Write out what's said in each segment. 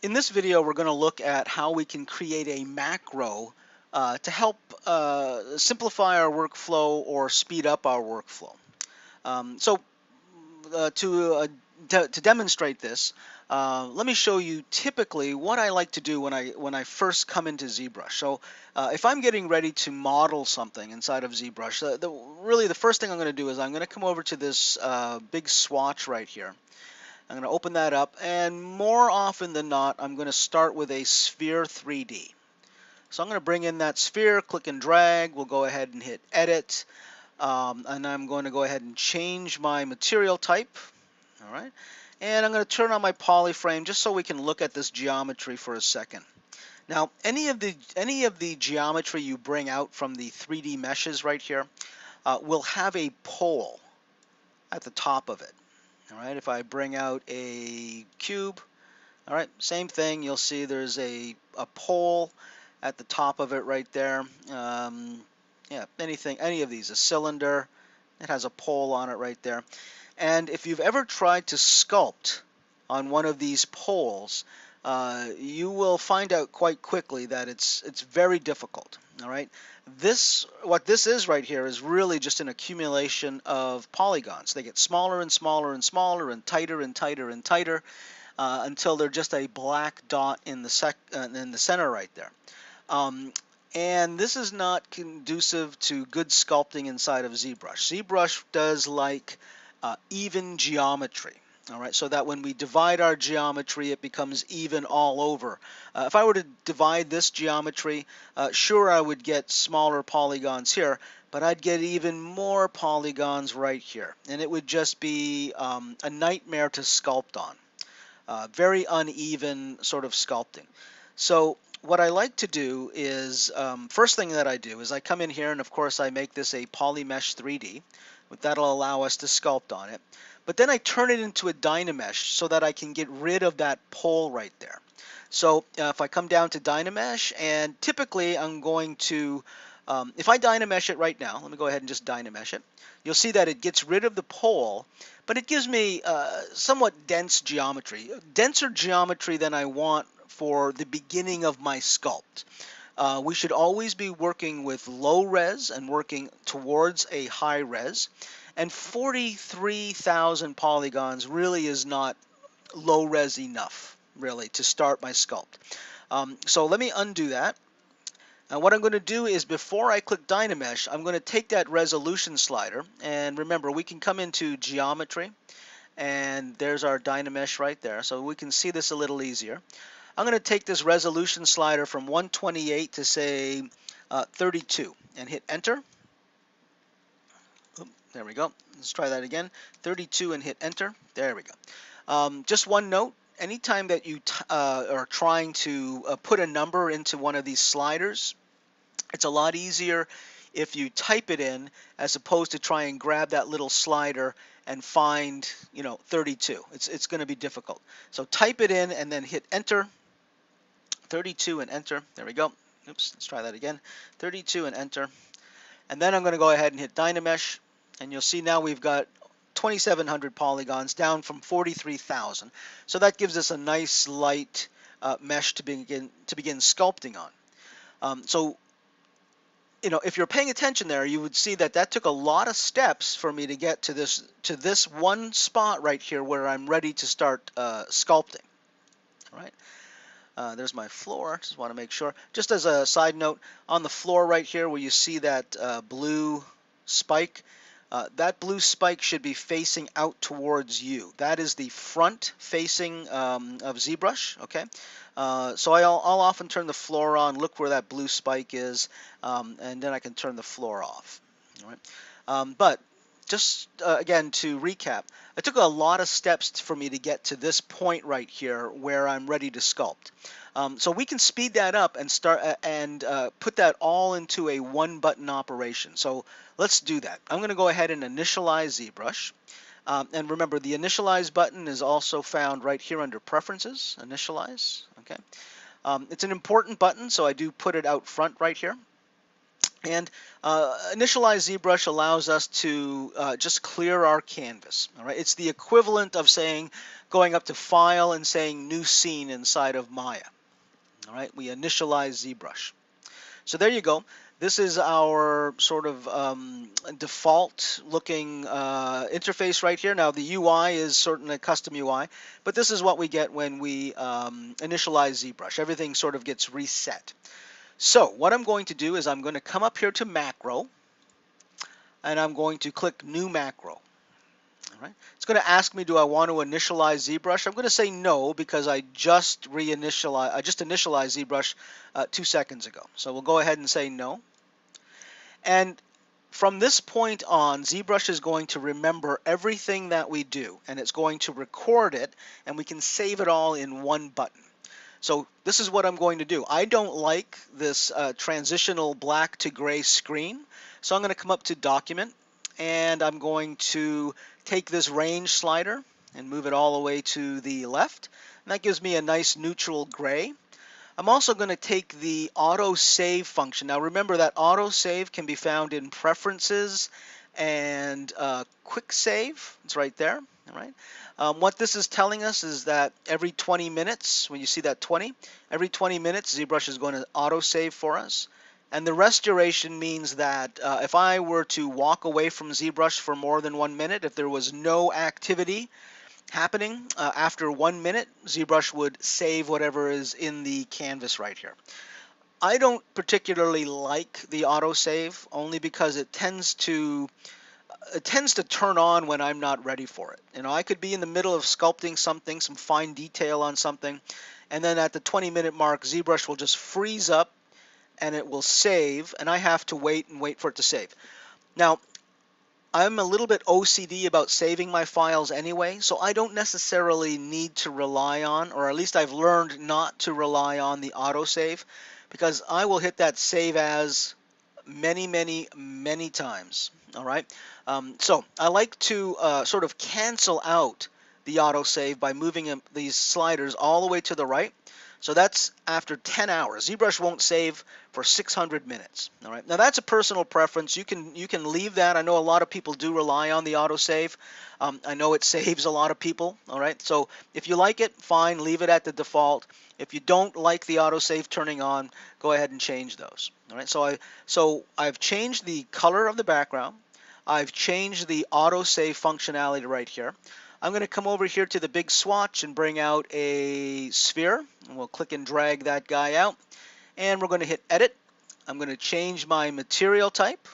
In this video, we're going to look at how we can create a macro to help simplify our workflow or speed up our workflow. So to demonstrate this, let me show you typically what I like to do when I first come into ZBrush. So if I'm getting ready to model something inside of ZBrush, really the first thing I'm going to do is I'm going to come over to this big swatch right here. I'm going to open that up, and more often than not, I'm going to start with a sphere 3D. So I'm going to bring in that sphere, click and drag. We'll go ahead and hit edit, and I'm going to go ahead and change my material type. All right, and I'm going to turn on my polyframe just so we can look at this geometry for a second. Now, any of the geometry you bring out from the 3D meshes right here will have a pole at the top of it. All right, if I bring out a cube, all right, same thing. You'll see there's a pole at the top of it right there. Yeah, any of these, a cylinder, it has a pole on it right there. And if you've ever tried to sculpt on one of these poles, you will find out quite quickly that it's very difficult. All right, what this is right here is really just an accumulation of polygons. They get smaller and smaller and smaller and tighter and tighter and tighter until they're just a black dot in the center right there. Um, and this is not conducive to good sculpting inside of ZBrush. ZBrush does like even geometry. All right, so that when we divide our geometry, it becomes even all over. If I were to divide this geometry, sure, I would get smaller polygons here, but I'd get even more polygons right here. And it would just be a nightmare to sculpt on. Very uneven sort of sculpting. So what I like to do is, first thing that I do is I come in here and of course I make this a Polymesh 3D. That'll allow us to sculpt on it. But then I turn it into a Dynamesh so that I can get rid of that pole right there. So if I come down to Dynamesh, and typically I'm going to, if I Dynamesh it right now, let me go ahead and just Dynamesh it. You'll see that it gets rid of the pole, but it gives me somewhat dense geometry, denser geometry than I want for the beginning of my sculpt. We should always be working with low res and working towards a high res. And 43,000 polygons really is not low res enough, really, to start my sculpt. So let me undo that. And what I'm going to do is before I click Dynamesh, I'm going to take that resolution slider. And remember, we can come into geometry. And there's our Dynamesh right there. So we can see this a little easier. I'm going to take this resolution slider from 128 to say 32 and hit enter. Oop, there we go. Let's try that again. 32 and hit enter. There we go. Just one note. Anytime that you are trying to put a number into one of these sliders, it's a lot easier if you type it in as opposed to try and grab that little slider and find, 32. It's going to be difficult. So type it in and then hit enter. 32 and enter. There we go. Oops, let's try that again. 32 and enter. And then I'm going to go ahead and hit Dynamesh. And you'll see now we've got 2,700 polygons down from 43,000. So that gives us a nice light mesh to begin sculpting on. So if you're paying attention there, you would see that took a lot of steps for me to get to this one spot right here where I'm ready to start sculpting. All right. There's my floor. Just want to make sure. Just as a side note, on the floor right here where you see that blue spike, that blue spike should be facing out towards you. That is the front facing of ZBrush. Okay. So I'll often turn the floor on, look where that blue spike is, and then I can turn the floor off. All right. But just again to recap, it took a lot of steps for me to get to this point right here where I'm ready to sculpt. So we can speed that up and start put that all into a one button operation. So let's do that. I'm going to go ahead and initialize ZBrush. And remember, the initialize button is also found right here under preferences, initialize. Okay. It's an important button, so I do put it out front right here. And initialize ZBrush allows us to just clear our canvas. All right, it's the equivalent of saying going up to File and saying New Scene inside of Maya. All right, we initialize ZBrush. So there you go. This is our sort of default looking interface right here. Now the UI is certainly a custom UI, but this is what we get when we initialize ZBrush. Everything sort of gets reset. So what I'm going to do is I'm going to come up here to Macro, and I'm going to click New Macro. All right. It's going to ask me, do I want to initialize ZBrush? I'm going to say no because I just initialized ZBrush 2 seconds ago. So we'll go ahead and say no. And from this point on, ZBrush is going to remember everything that we do, and it's going to record it, and we can save it all in one button. So this is what I'm going to do. I don't like this transitional black to gray screen, so I'm going to come up to Document, and I'm going to take this range slider and move it all the way to the left. And that gives me a nice neutral gray. I'm also going to take the auto save function. Now remember that auto save can be found in Preferences and Quick Save. It's right there. All right. What this is telling us is that every 20 minutes, when you see that 20, every 20 minutes ZBrush is going to auto save for us. And the restoration means that if I were to walk away from ZBrush for more than 1 minute, if there was no activity happening after 1 minute, ZBrush would save whatever is in the canvas right here. I don't particularly like the autosave only because it tends to turn on when I'm not ready for it. You know, I could be in the middle of sculpting something, some fine detail on something, and then at the 20-minute mark, ZBrush will just freeze up and it will save, and I have to wait and wait for it to save. Now, I'm a little bit OCD about saving my files anyway, so I don't necessarily need to rely on, or at least I've learned not to rely on the autosave, because I will hit that save as many, many, many times. All right. So I like to sort of cancel out the autosave by moving these sliders all the way to the right. So that's after 10 hours. ZBrush won't save for 600 minutes. All right. Now that's a personal preference. You can leave that. I know a lot of people do rely on the autosave. I know it saves a lot of people. All right. So if you like it, fine, leave it at the default. If you don't like the autosave turning on, go ahead and change those. All right. So I've changed the color of the background. I've changed the autosave functionality right here. I'm going to come over here to the big swatch and bring out a sphere. And we'll click and drag that guy out. And we're going to hit Edit. I'm going to change my material type.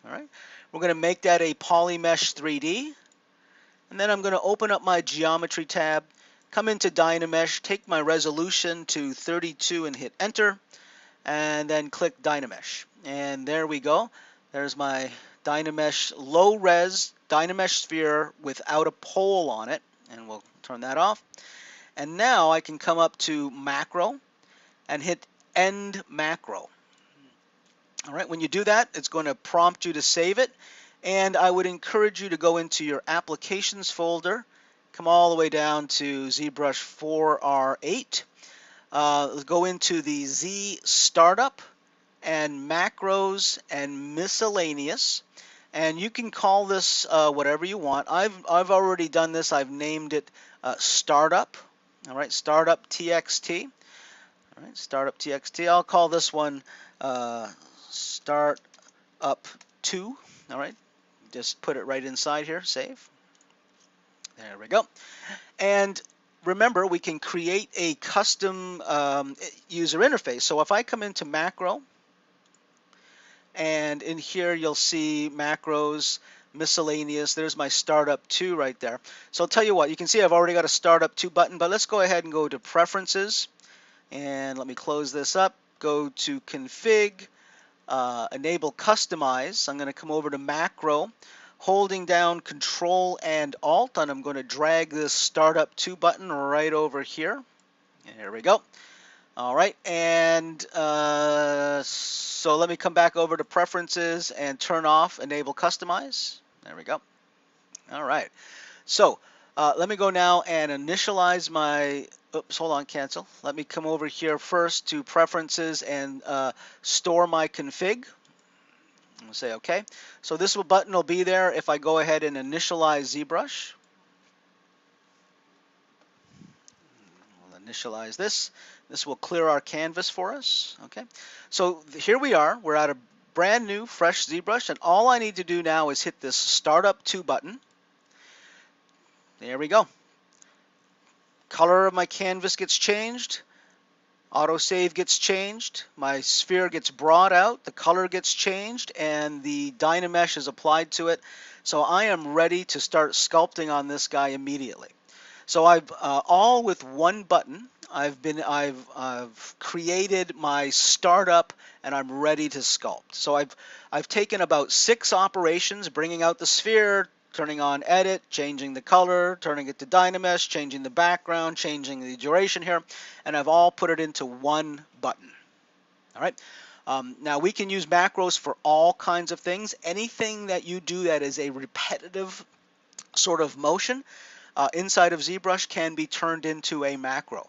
All right. We're going to make that a Polymesh 3D. And then I'm going to open up my Geometry tab, come into Dynamesh, take my resolution to 32 and hit Enter. And then click Dynamesh. And there we go. There's my Dynamesh low-res Dynamesh sphere without a pole on it, and we'll turn that off. And now I can come up to Macro and hit End Macro. All right, when you do that, it's going to prompt you to save it, and I would encourage you to go into your Applications folder, come all the way down to ZBrush 4R8, go into the Z Startup and Macros and Miscellaneous. And you can call this whatever you want. I've already done this. I've named it Startup. All right, Startup TXT. All right, Startup TXT. I'll call this one Startup 2. All right, just put it right inside here. Save. There we go. And remember, we can create a custom user interface. So if I come into Macro, and in here you'll see Macros, Miscellaneous. There's my Startup 2 right there. So I'll tell you what, you can see I've already got a Startup 2 button, but let's go ahead and go to Preferences. And let me close this up. Go to Config, Enable Customize. I'm going to come over to Macro, holding down Control and Alt, and I'm going to drag this Startup 2 button right over here. There we go. All right, and so let me come back over to Preferences and turn off Enable Customize. There we go. All right, so let me go now and initialize my, oops, hold on, cancel. Let me come over here first to Preferences and store my config. I'll say OK. So this button will be there if I go ahead and initialize ZBrush. We'll initialize this. This will clear our canvas for us. Okay. So here we are. We're at a brand new, fresh ZBrush, and all I need to do now is hit this Startup To button. There we go. Color of my canvas gets changed. Autosave gets changed, my sphere gets brought out, the color gets changed, and the Dynamesh is applied to it. So I am ready to start sculpting on this guy immediately. So I've all with one button. I've created my startup, and I'm ready to sculpt. So I've taken about 6 operations, bringing out the sphere, turning on edit, changing the color, turning it to Dynamesh, changing the background, changing the duration here, and I've all put it into one button. All right. Now we can use macros for all kinds of things. Anything that you do that is a repetitive sort of motion inside of ZBrush can be turned into a macro.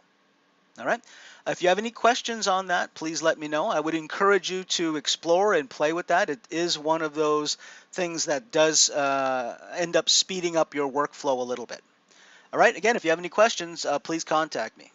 All right. If you have any questions on that, please let me know. I would encourage you to explore and play with that. It is one of those things that does end up speeding up your workflow a little bit. All right. Again, if you have any questions, please contact me.